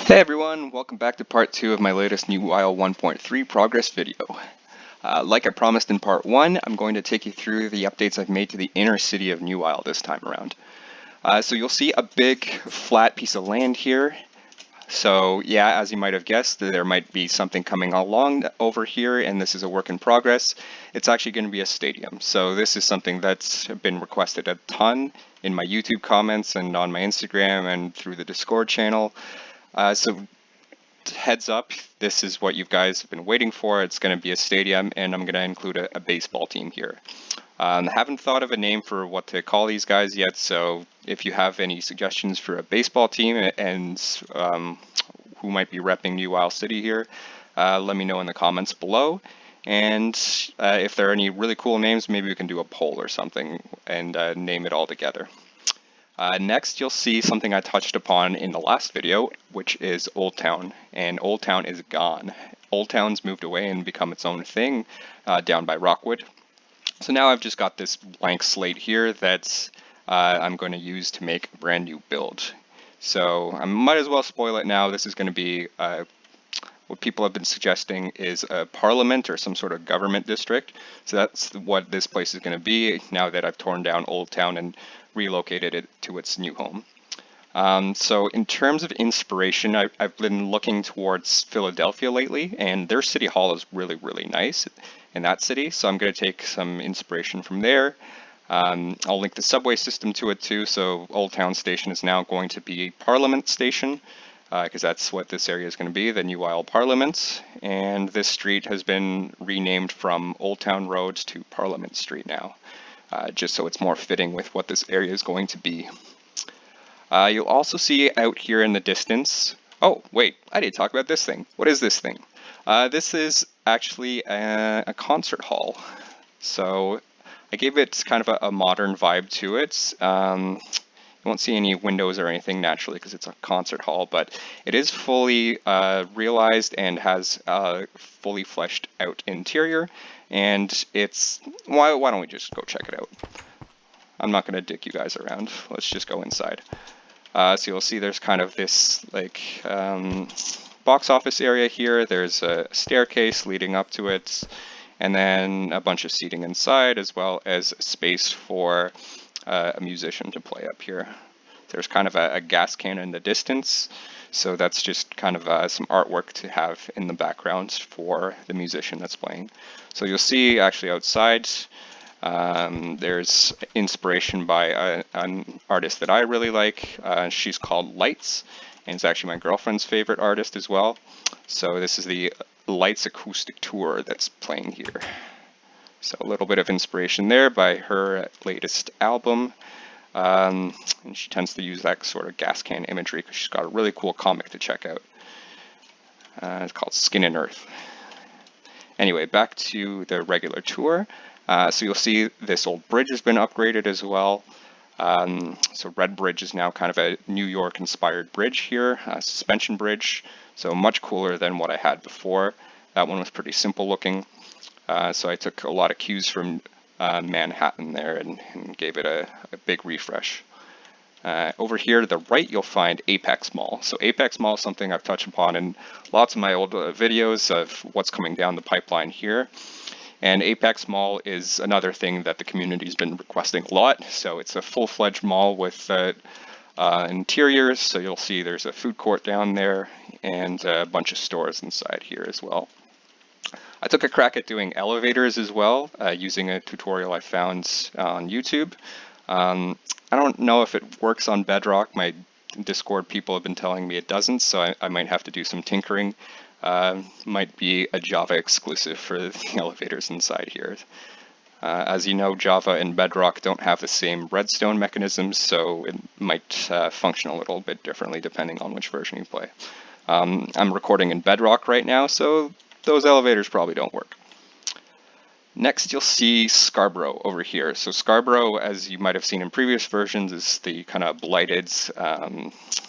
Hey everyone, welcome back to part 2 of my latest Newisle 1.3 progress video. Like I promised in part 1, I'm going to take you through the updates I've made to the inner city of Newisle this time around. So you'll see a big flat piece of land here. So yeah, as you might have guessed, there might be something coming along over here, and this is a work in progress. It's actually going to be a stadium. So this is something that's been requested a ton in my YouTube comments and on my Instagram and through the Discord channel. So heads up, this is what you guys have been waiting for. It's going to be a stadium, and I'm going to include a baseball team here. Haven't thought of a name for what to call these guys yet, so if you have any suggestions for a baseball team and who might be repping Newisle City here, let me know in the comments below. And if there are any really cool names, maybe we can do a poll or something and name it all together. Next, you'll see something I touched upon in the last video, which is Old Town, and Old Town is gone. Old Town's moved away and become its own thing down by Rockwood. So now I've just got this blank slate here that I'm going to use to make a brand new build. So I might as well spoil it now. This is going to be what people have been suggesting is a parliament or some sort of government district. So that's what this place is going to be now that I've torn down Old Town and relocated it to its new home. So in terms of inspiration, I've been looking towards Philadelphia lately, and their city hall is really, really nice in that city. So I'm going to take some inspiration from there. I'll link the subway system to it too. So Old Town Station is now going to be Parliament Station, because that's what this area is going to be, the Newisle Parliament. And this street has been renamed from Old Town Road to Parliament Street now, just so it's more fitting with what this area is going to be. You'll also see out here in the distance, oh wait, I didn't talk about this thing. What is this thing? This is actually a concert hall. So I gave it kind of a modern vibe to it. You won't see any windows or anything naturally because it's a concert hall, but it is fully realized and has a fully fleshed out interior. And it's, why don't we just go check it out? I'm not going to dick you guys around. Let's just go inside. So you'll see there's kind of this like box office area here. There's a staircase leading up to it, and then a bunch of seating inside, as well as space for a musician to play up here. There's kind of a gas can in the distance, so that's just kind of some artwork to have in the background for the musician that's playing. So you'll see actually outside there's inspiration by an artist that I really like. She's called Lights, and it's actually my girlfriend's favorite artist as well. So this is the Lights acoustic tour that's playing here. So a little bit of inspiration there by her latest album. And she tends to use that sort of gas can imagery because she's got a really cool comic to check out. It's called Skin and Earth. Anyway, back to the regular tour. So you'll see this old bridge has been upgraded as well. So Red Bridge is now kind of a New York inspired bridge here, a suspension bridge. So much cooler than what I had before. That one was pretty simple looking. So I took a lot of cues from Manhattan there and gave it a big refresh. Over here to the right, you'll find Apex Mall. So Apex Mall is something I've touched upon in lots of my old videos of what's coming down the pipeline here. And Apex Mall is another thing that the community's been requesting a lot. So it's a full-fledged mall with interiors. So you'll see there's a food court down there and a bunch of stores inside here as well. I took a crack at doing elevators as well, using a tutorial I found on YouTube. I don't know if it works on Bedrock. My Discord people have been telling me it doesn't, so I might have to do some tinkering. Might be a Java exclusive for the elevators inside here. As you know, Java and Bedrock don't have the same redstone mechanisms, so it might function a little bit differently depending on which version you play. I'm recording in Bedrock right now, so those elevators probably don't work. Next, you'll see Scarborough over here. So Scarborough, as you might have seen in previous versions, is the kind of blighted,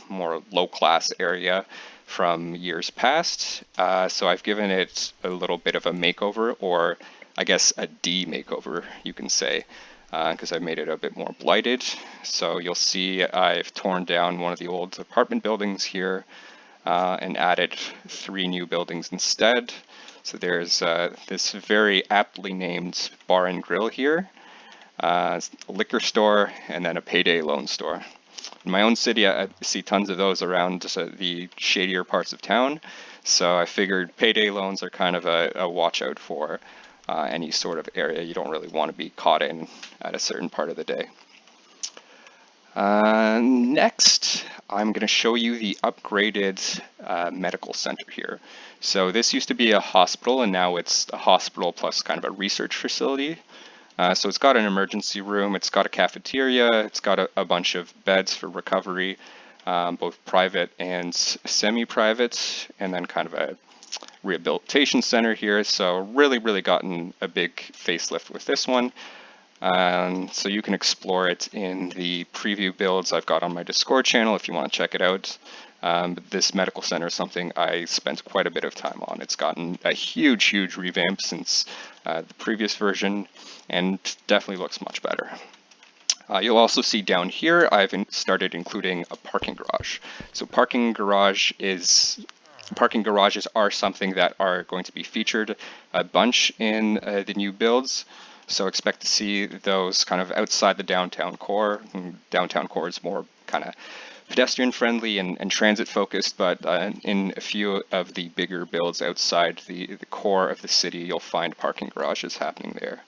more low-class area from years past. So I've given it a little bit of a makeover, or I guess a de-makeover, you can say, because I've made it a bit more blighted. So you'll see I've torn down one of the old apartment buildings here. and added 3 new buildings instead. So there's this very aptly named bar and grill here, a liquor store, and then a payday loan store. In my own city, I see tons of those around the shadier parts of town, so I figured payday loans are kind of a watch out for any sort of area you don't really want to be caught in at a certain part of the day. Next, I'm going to show you the upgraded medical center here. So this used to be a hospital, and now it's a hospital plus kind of a research facility. So it's got an emergency room, it's got a cafeteria, it's got a bunch of beds for recovery, both private and semi-private, and then kind of a rehabilitation center here. So really gotten a big facelift with this one. So you can explore it in the preview builds I've got on my Discord channel if you want to check it out. But this medical center is something I spent quite a bit of time on. It's gotten a huge revamp since the previous version, and definitely looks much better. You'll also see down here I've started including a parking garage. So parking garages are something that are going to be featured a bunch in the new builds. So expect to see those kind of outside the downtown core. Downtown core is more kind of pedestrian friendly and transit focused, but in a few of the bigger builds outside the core of the city, you'll find parking garages happening there.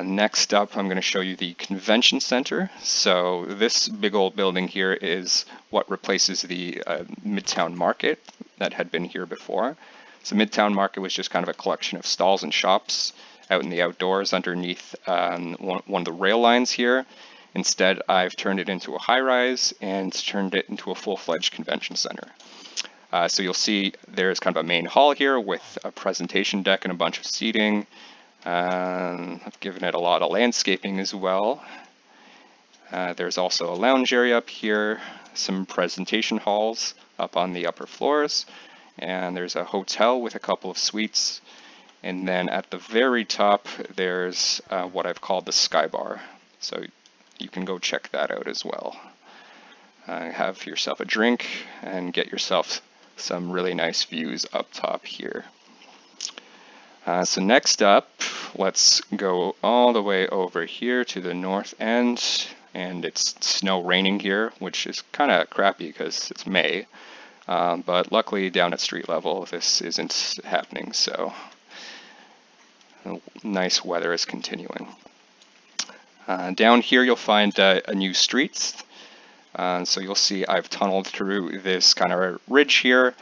Next up, I'm going to show you the convention center. So this big old building here is what replaces the Midtown Market that had been here before. So Midtown Market was just kind of a collection of stalls and shops out in the outdoors underneath one of the rail lines here. Instead, I've turned it into a high-rise and turned it into a full-fledged convention center. So you'll see there's kind of a main hall here with a presentation deck and a bunch of seating. I've given it a lot of landscaping as well. There's also a lounge area up here, some presentation halls up on the upper floors, and there's a hotel with a couple of suites. And then at the very top, there's what I've called the Sky Bar. So you can go check that out as well. Have yourself a drink and get yourself some really nice views up top here. So next up, let's go all the way over here to the north end. And it's snow raining here, which is kind of crappy because it's May. But luckily down at street level, this isn't happening. So nice weather is continuing. Down here you'll find a new street. So you'll see I've tunneled through this kind of ridge here.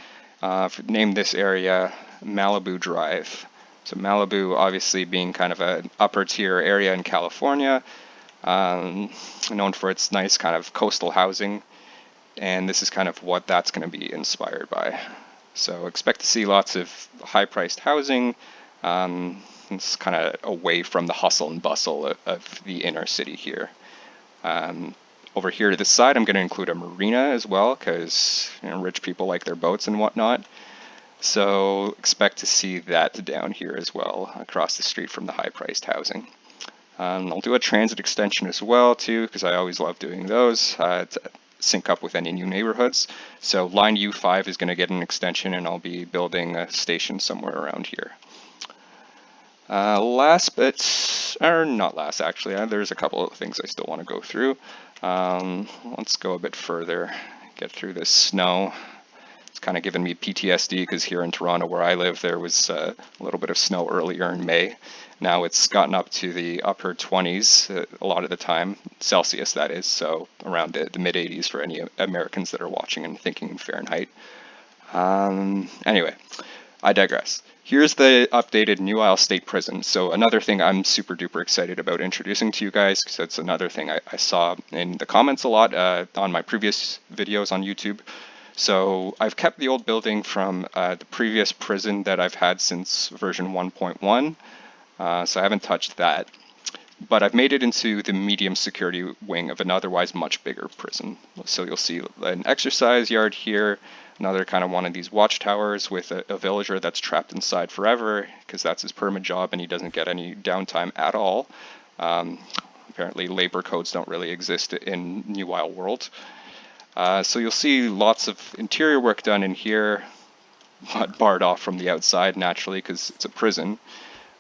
Named this area Malibu Drive. So Malibu obviously being kind of an upper tier area in California, known for its nice kind of coastal housing. And this is kind of what that's going to be inspired by. So expect to see lots of high-priced housing. It's kind of away from the hustle and bustle of the inner city here. Over here to the side, I'm going to include a marina as well, because rich people like their boats and whatnot. So expect to see that down here as well, across the street from the high-priced housing. I'll do a transit extension as well too, because I always love doing those to sync up with any new neighborhoods. So line U5 is going to get an extension, and I'll be building a station somewhere around here. Last but, or not last actually, there's a couple of things I still want to go through. Let's go a bit further, get through this snow. It's kind of given me PTSD because here in Toronto where I live there was a little bit of snow earlier in May. Now it's gotten up to the upper 20s a lot of the time, Celsius that is, so around the mid 80s for any Americans that are watching and thinking in Fahrenheit. Anyway, I digress. Here's the updated Newisle State Prison. So another thing I'm super duper excited about introducing to you guys, because it's another thing I saw in the comments a lot on my previous videos on YouTube. So I've kept the old building from the previous prison that I've had since version 1.1. So I haven't touched that. But I've made it into the medium security wing of an otherwise much bigger prison. So you'll see an exercise yard here, another kind of one of these watchtowers with a villager that's trapped inside forever because that's his perma job and he doesn't get any downtime at all. Apparently labor codes don't really exist in Newisle world. So you'll see lots of interior work done in here, but barred off from the outside naturally because it's a prison.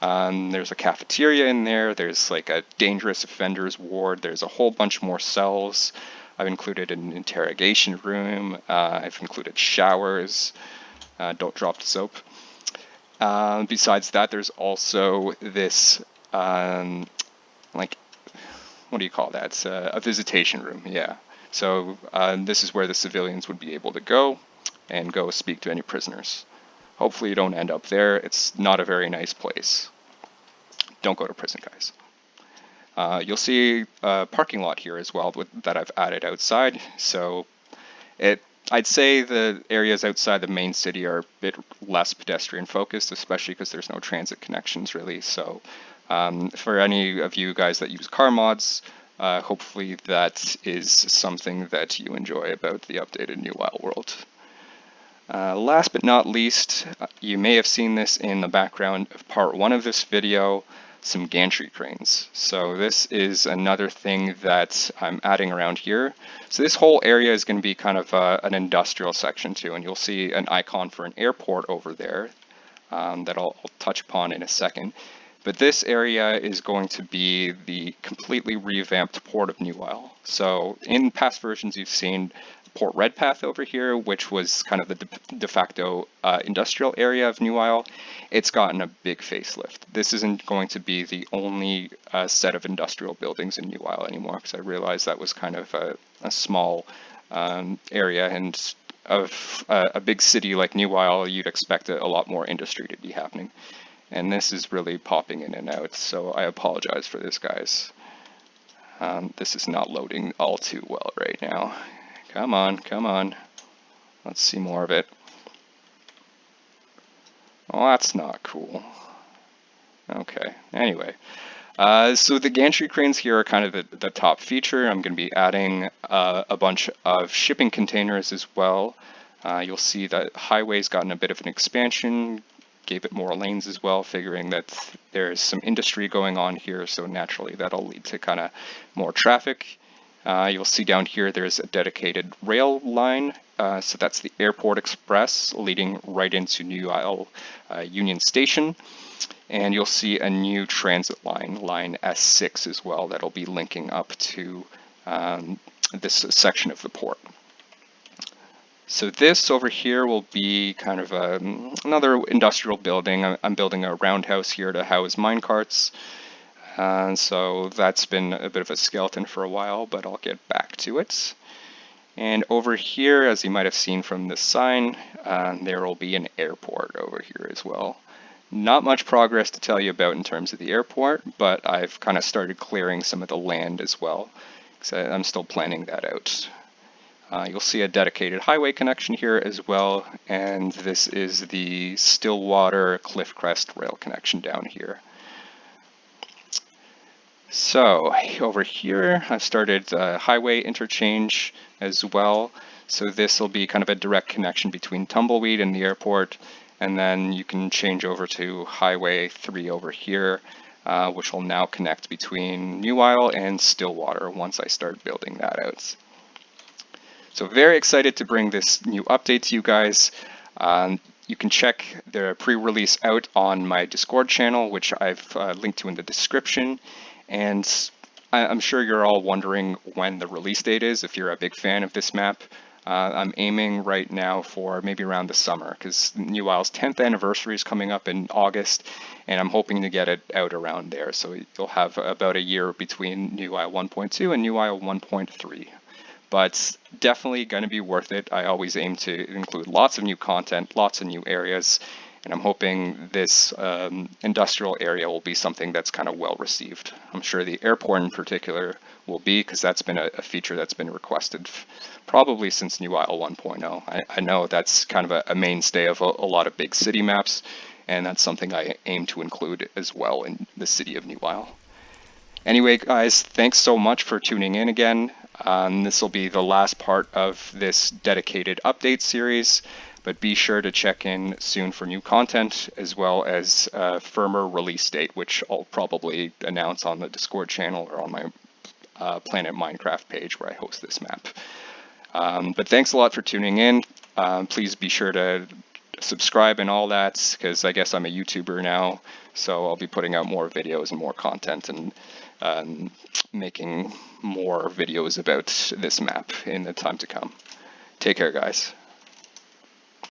There's a cafeteria in there, there's like a dangerous offenders ward, there's a whole bunch more cells. I've included an interrogation room, I've included showers, don't drop the soap. Besides that, there's also this, like, what do you call that? It's a visitation room, yeah. So this is where the civilians would be able to go and go speak to any prisoners. Hopefully you don't end up there. It's not a very nice place. Don't go to prison, guys. You'll see a parking lot here as well that I've added outside. So I'd say the areas outside the main city are a bit less pedestrian focused, especially because there's no transit connections really. So for any of you guys that use car mods, hopefully that is something that you enjoy about the updated Newisle world. Last but not least, you may have seen this in the background of part 1 of this video, some gantry cranes. So this is another thing that I'm adding around here. So this whole area is going to be kind of an industrial section too, and you'll see an icon for an airport over there that I'll touch upon in a second. But this area is going to be the completely revamped port of Newisle. So in past versions you've seen Port Redpath over here, which was kind of the de facto industrial area of Newisle. It's gotten a big facelift. This isn't going to be the only set of industrial buildings in Newisle anymore, because I realized that was kind of a small area, and of a big city like Newisle, you'd expect a lot more industry to be happening. And this is really popping in and out, so I apologize for this, guys. This is not loading all too well right now. Come on, come on. Let's see more of it. Well, that's not cool. Okay, anyway. So the gantry cranes here are kind of the top feature. I'm going to be adding a bunch of shipping containers as well. You'll see that highway's gotten a bit of an expansion, gave it more lanes as well, figuring that there's some industry going on here, so naturally that'll lead to kind of more traffic. You'll see down here there's a dedicated rail line, so that's the Airport Express leading right into Newisle Union Station. And you'll see a new transit line, line S6 as well, that'll be linking up to this section of the port. So this over here will be kind of another industrial building. I'm building a roundhouse here to house minecarts. So that's been a bit of a skeleton for a while, but I'll get back to it. And over here, as you might have seen from this sign, there will be an airport over here as well. Not much progress to tell you about in terms of the airport, but I've kind of started clearing some of the land as well, because I'm still planning that out. You'll see a dedicated highway connection here as well, and this is the Stillwater Cliffcrest rail connection down here. So over here, I've started highway interchange as well. So this will be kind of a direct connection between Tumbleweed and the airport, and then you can change over to Highway 3 over here, which will now connect between Newisle and Stillwater once I start building that out. So very excited to bring this new update to you guys. You can check the pre-release out on my Discord channel, which I've linked to in the description. And I'm sure you're all wondering when the release date is, if you're a big fan of this map. I'm aiming right now for maybe around the summer, because Newisle's 10th anniversary is coming up in August, and I'm hoping to get it out around there. So you'll have about a year between Newisle 1.2 and Newisle 1.3. But definitely going to be worth it. I always aim to include lots of new content, lots of new areas, and I'm hoping this industrial area will be something that's kind of well received. I'm sure the airport in particular will be, because that's been a feature that's been requested probably since Newisle 1.0. I know that's kind of a mainstay of a lot of big city maps, and that's something I aim to include as well in the city of Newisle. Anyway, guys, thanks so much for tuning in again. This will be the last part of this dedicated update series, but be sure to check in soon for new content, as well as a firmer release date, which I'll probably announce on the Discord channel or on my Planet Minecraft page where I host this map. But thanks a lot for tuning in. Please be sure to subscribe and all that, because I guess I'm a YouTuber now, so I'll be putting out more videos and more content, and making more videos about this map in the time to come. Take care, guys.